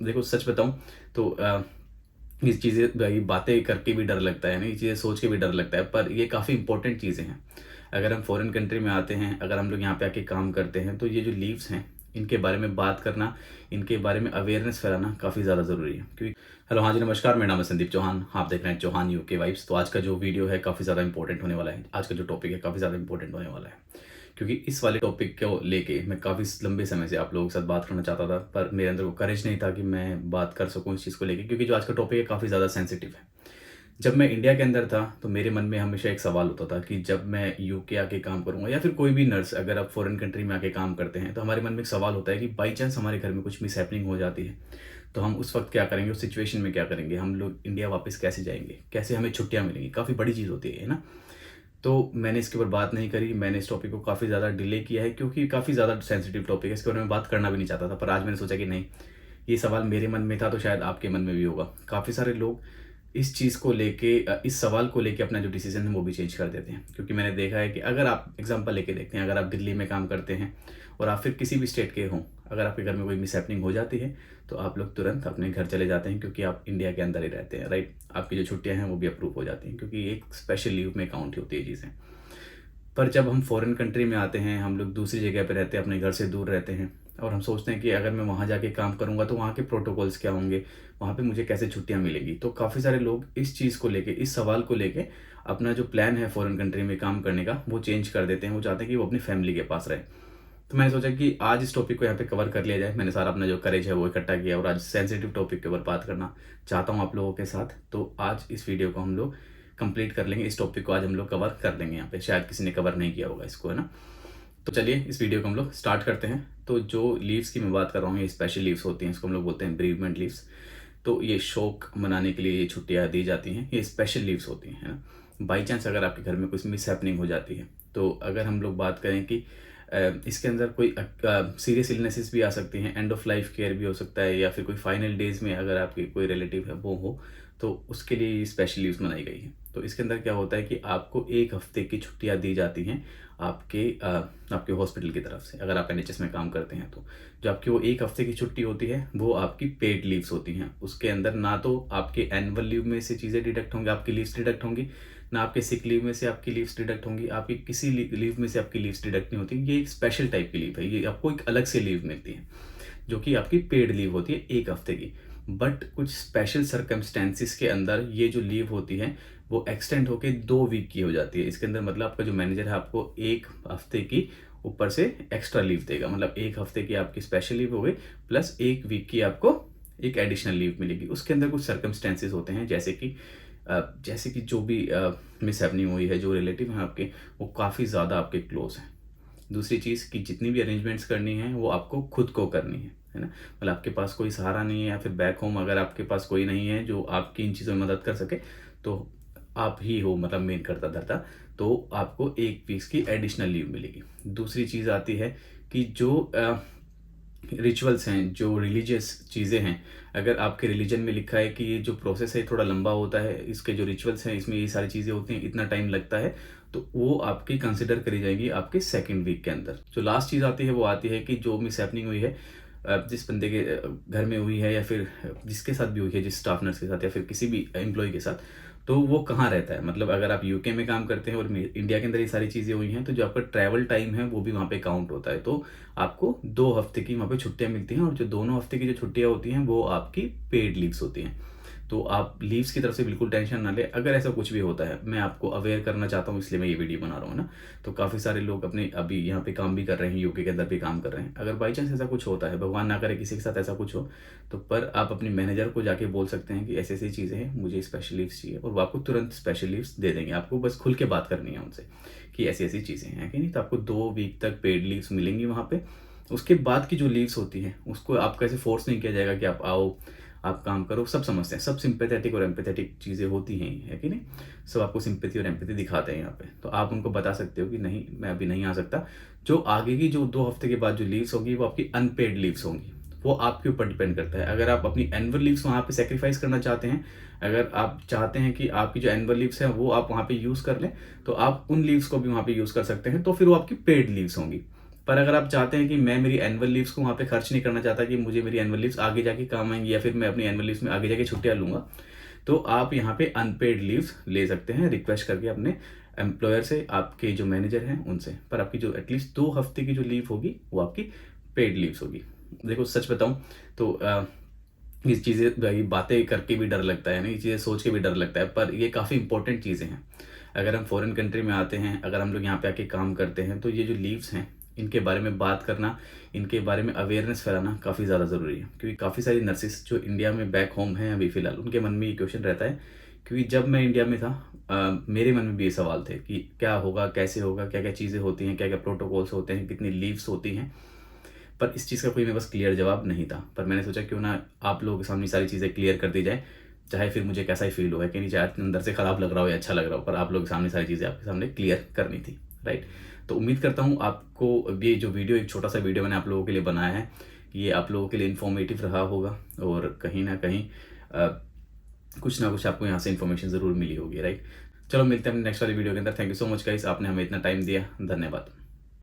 देखो सच बताऊँ तो ये चीज़ें ये बातें करके भी डर लगता है ना, ये चीज़ें सोच के भी डर लगता है, पर ये काफ़ी इंपॉर्टेंट चीज़ें हैं। अगर हम फॉरेन कंट्री में आते हैं, अगर हम लोग यहाँ पे आके काम करते हैं, तो ये जो लीव्स हैं, इनके बारे में बात करना, इनके बारे में अवेयरनेस फैलाना काफ़ी ज़्यादा ज़रूरी है। क्योंकि हेलो, हाँ जी, नमस्कार, मेरा नाम है संदीप चौहान, आप देख रहे हैं चौहान यूके वाइब्स। तो आज का जो वीडियो है काफ़ी ज़्यादा इंपॉर्टेंट होने वाला है। आज का जो टॉपिक है काफ़ी ज़्यादा इंपॉर्टेंट होने वाला है, क्योंकि इस वाले टॉपिक को लेके मैं काफ़ी लंबे समय से आप लोगों के साथ बात करना चाहता था, पर मेरे अंदर वो करेज नहीं था कि मैं बात कर सकूँ इस चीज़ को लेके, क्योंकि जो आज का टॉपिक है काफ़ी ज़्यादा सेंसिटिव है। जब मैं इंडिया के अंदर था, तो मेरे मन में हमेशा एक सवाल होता था कि जब मैं यूके आके काम करूँगा, या फिर कोई भी नर्स अगर आप फॉरेन कंट्री में आके काम करते हैं, तो हमारे मन में एक सवाल होता है कि बाई चांस हमारे घर में कुछ मिसहैपनिंग हो जाती है, तो हम उस वक्त क्या करेंगे, उस सिचुएशन में क्या करेंगे, हम लोग इंडिया वापस कैसे जाएंगे, कैसे हमें छुट्टियाँ मिलेंगी। काफ़ी बड़ी चीज़ होती है ना। तो मैंने इसके ऊपर बात नहीं करी, मैंने इस टॉपिक को काफ़ी ज़्यादा डिले किया है, क्योंकि काफ़ी ज़्यादा सेंसिटिव टॉपिक है, इसके बारे में बात करना भी नहीं चाहता था। पर आज मैंने सोचा कि नहीं, ये सवाल मेरे मन में था तो शायद आपके मन में भी होगा। काफ़ी सारे लोग इस चीज़ को लेके इस सवाल को लेके अपना जो डिसीज़न है वो भी चेंज कर देते हैं, क्योंकि मैंने देखा है कि अगर आप एग्जांपल लेके देखते हैं, अगर आप दिल्ली में काम करते हैं और आप फिर किसी भी स्टेट के हों, अगर आपके घर में कोई मिसहैपनिंग हो जाती है, तो आप लोग तुरंत अपने घर चले जाते हैं, क्योंकि आप इंडिया के अंदर ही रहते हैं, राइट। आपकी जो छुट्टियाँ हैं वो भी अप्रूव हो जाती हैं, क्योंकि एक स्पेशल लीव में काउंट होती है चीज़ें। पर जब हम फॉरेन कंट्री में आते हैं, हम लोग दूसरी जगह पे रहते हैं, अपने घर से दूर रहते हैं, और हम सोचते हैं कि अगर मैं वहाँ जाके काम करूँगा तो वहाँ के प्रोटोकॉल्स क्या होंगे, वहाँ पे मुझे कैसे छुट्टियाँ मिलेंगी। तो काफ़ी सारे लोग इस चीज़ को लेके, इस सवाल को लेके अपना जो प्लान है फॉरेन कंट्री में काम करने का, वो चेंज कर देते हैं। वो चाहते हैं कि वो अपनी फैमिली के पास रहे। तो मैंने सोचा कि आज इस टॉपिक को यहाँ पे कवर कर लिया जाए। मैंने सारा अपना जो करेज है वो इकट्ठा किया, और आज सेंसिटिव टॉपिक के ऊपर बात करना चाहता हूँ आप लोगों के साथ। तो आज इस वीडियो को हम लोग कंप्लीट कर लेंगे, इस टॉपिक को आज हम लोग कवर कर देंगे यहाँ पे। शायद किसी ने कवर नहीं किया होगा इसको, है ना। तो चलिए इस वीडियो को हम लोग स्टार्ट करते हैं। तो जो लीव्स की मैं बात कर रहा हूँ, ये स्पेशल लीव्स होती हैं, इसको हम लोग बोलते हैं बेरीवमेंट लीव्स। तो ये शौक मनाने के लिए ये छुट्टियाँ दी जाती हैं, ये स्पेशल लीव्स होती हैं, है ना। बाई चांस अगर आपके घर में कुछ मिस हैपनिंग हो जाती है, तो अगर हम लोग बात करें कि इसके अंदर कोई सीरियस इलनेसेस भी आ सकती हैं, एंड ऑफ लाइफ केयर भी हो सकता है, या फिर कोई फाइनल डेज में अगर आपके कोई रिलेटिव है वो हो, तो उसके लिए ये स्पेशल लीव्स बनाई गई है। तो इसके अंदर क्या होता है कि आपको 1 हफ्ते की छुट्टियाँ दी जाती हैं आपके हॉस्पिटल की तरफ से, अगर आप एनएचएस में काम करते हैं तो। जो आपकी वो 1 हफ्ते की छुट्टी होती है, वो आपकी पेड लीव्स होती हैं। उसके अंदर ना तो आपके एनुअल लीव में से चीज़ें डिडक्ट होंगी, आपकी लीव्स डिडक्ट होंगी, ना आपके सिक लीव में से आपकी लीव्स डिडक्ट होंगी, आपकी किसी लीव में से आपकी लीव्स डिडक्ट नहीं होती। ये एक स्पेशल टाइप की लीव है, ये आपको एक अलग से लीव मिलती है, जो कि आपकी पेड लीव होती है 1 हफ्ते की। बट कुछ स्पेशल सर्कमस्टेंसेस के अंदर ये जो लीव होती है वो एक्सटेंड होके 2 वीक की हो जाती है। इसके अंदर मतलब आपका जो मैनेजर है आपको 1 हफ्ते की ऊपर से एक्स्ट्रा लीव देगा, मतलब 1 हफ्ते की आपकी स्पेशल लीव हो गई, प्लस 1 वीक की आपको एक एडिशनल लीव मिलेगी। उसके अंदर कुछ सर्कमस्टेंसेस होते हैं, जैसे कि जो भी मिस हैपनिंग हुई है, जो रिलेटिव हैं आपके, वो काफ़ी ज़्यादा आपके क्लोज हैं। दूसरी चीज़ कि जितनी भी अरेंजमेंट्स करनी है वो आपको खुद को करनी है ना। मतलब आपके पास कोई सहारा नहीं है, या फिर बैक होम अगर आपके पास कोई नहीं है जो आपकी इन चीज़ों में मदद कर सके, तो आप ही हो मतलब मेन करता धरता। तो आपको 1 वीक्स की एडिशनल लीव मिलेगी। दूसरी चीज़ आती है कि जो रिचुअल्स हैं, जो रिलीजियस चीज़ें हैं, अगर आपके रिलीजन में लिखा है कि ये जो प्रोसेस है थोड़ा लंबा होता है, इसके जो रिचुअल्स हैं इसमें ये सारी चीज़ें होती हैं, इतना टाइम लगता है, तो वो आपकी कंसिडर करी जाएगी आपके सेकंड वीक के अंदर। जो लास्ट चीज़ आती है वो आती है कि जो मिस हैपनिंग हुई है, जिस बंदे के घर में हुई है, या फिर जिसके साथ भी हुई है, जिस स्टाफ नर्स के साथ या फिर किसी भी एम्प्लॉय के साथ, तो वो कहाँ रहता है। मतलब अगर आप यूके में काम करते हैं और इंडिया के अंदर ये सारी चीज़ें हुई हैं, तो जो आपका ट्रैवल टाइम है वो भी वहाँ पे काउंट होता है। तो आपको 2 हफ्ते की वहाँ पे छुट्टियाँ मिलती हैं, और जो दोनों हफ्ते की जो छुट्टियाँ होती हैं वो आपकी पेड लीव्स होती हैं। तो आप लीव्स की तरफ से बिल्कुल टेंशन ना लें। अगर ऐसा कुछ भी होता है, मैं आपको अवेयर करना चाहता हूँ, इसलिए मैं ये वीडियो बना रहा हूँ ना। तो काफ़ी सारे लोग अपने अभी यहाँ पे काम भी कर रहे हैं, यूके के अंदर भी काम कर रहे हैं। अगर बाई चांस ऐसा कुछ होता है, भगवान ना करे किसी के साथ ऐसा कुछ हो, तो पर आप अपने मैनेजर को जाके बोल सकते हैं कि ऐसी ऐसी चीज़ें हैं, मुझे स्पेशल लीव्स चाहिए, और वो आपको तुरंत स्पेशल लीव्स दे देंगे। आपको बस खुल के बात करनी है उनसे कि ऐसी ऐसी चीज़ें हैं कि नहीं। तो आपको 2 वीक तक पेड लीव्स मिलेंगी वहाँ पे। उसके बाद की जो लीव्स होती हैं उसको आपको ऐसे फोर्स नहीं किया जाएगा कि आप आओ, आप काम करो। सब समझते हैं, सब सिंपैथेटिक और एम्पैथेटिक चीज़ें होती हैं, है कि नहीं। सब आपको सिंपैथी और एम्पैथी दिखाते हैं यहाँ पे। तो आप उनको बता सकते हो कि नहीं, मैं अभी नहीं आ सकता। जो आगे की जो 2 हफ्ते के बाद जो लीव्स होगी वो आपकी अनपेड लीव्स होंगी। वो आपके ऊपर डिपेंड करता है। अगर आप अपनी एनुअल लीव्स वहाँ पे सेक्रीफाइस करना चाहते हैं, अगर आप चाहते हैं कि आपकी जो एनुअल लीव्स हैं वो आप वहाँ पे यूज़ कर लें, तो आप उन लीव्स को भी वहाँ पे यूज़ कर सकते हैं, तो फिर वो आपकी पेड लीव्स होंगी। पर अगर आप चाहते हैं कि मैं मेरी एनुअल लीव्स को वहाँ पे खर्च नहीं करना चाहता कि मुझे मेरी एनुअल लीव्स आगे जाके काम आएँगी या फिर मैं अपनी एनुअल लीव्स में आगे जाके छुट्टियाँ लूँगा, तो आप यहाँ पे अनपेड लीव्स ले सकते हैं रिक्वेस्ट करके अपने एम्प्लॉयर से, आपके जो मैनेजर हैं उनसे। पर आपकी जो एटलीस्ट 2 हफ्ते की जो लीव होगी वो आपकी पेड लीव्स होगी। देखो सच बताऊँ तो ये चीज़ें ये बातें करके भी डर लगता है ना, ये चीज़ें सोच के भी डर लगता है, पर ये काफ़ी इंपॉर्टेंट चीज़ें हैं। अगर हम फॉरेन कंट्री में आते हैं, अगर हम लोग यहाँ पे आके काम करते हैं, तो ये जो लीव्स हैं, इनके बारे में बात करना, इनके बारे में अवेयरनेस फैलाना काफ़ी ज़्यादा ज़रूरी है। क्योंकि काफ़ी सारी नर्सेस जो इंडिया में बैक होम हैं अभी फ़िलहाल, उनके मन में ये क्वेश्चन रहता है। क्योंकि जब मैं इंडिया में था मेरे मन में भी ये सवाल थे कि क्या होगा, कैसे होगा, क्या-क्या चीज़ें होती हैं, क्या-क्या प्रोटोकॉल्स होते हैं, कितनी लीव्स होती हैं। पर इस चीज़ का कोई मेरे पास क्लियर जवाब नहीं था। पर मैंने सोचा क्यों ना आप लोगों के सामने सारी चीज़ें क्लियर कर दी जाए, चाहे फिर मुझे कैसा ही फ़ील हो, है कि नहीं, चाहे अंदर से ख़राब लग रहा हो या अच्छा लग रहा हो, पर आप लोगों के सामने सारी चीज़ें आपके सामने क्लियर करनी थी, राइट? तो उम्मीद करता हूँ आपको ये जो वीडियो, एक छोटा-सा वीडियो मैंने आप लोगों के लिए बनाया है, ये आप लोगों के लिए इन्फॉर्मेटिव रहा होगा और कहीं न कहीं कुछ ना कुछ आपको यहाँ से इन्फॉर्मेशन ज़रूर मिली होगी, राइट? चलो मिलते हैं अपने नेक्स्ट वाली वीडियो के अंदर। Thank you so much guys, आपने हमें इतना टाइम दिया। धन्यवाद।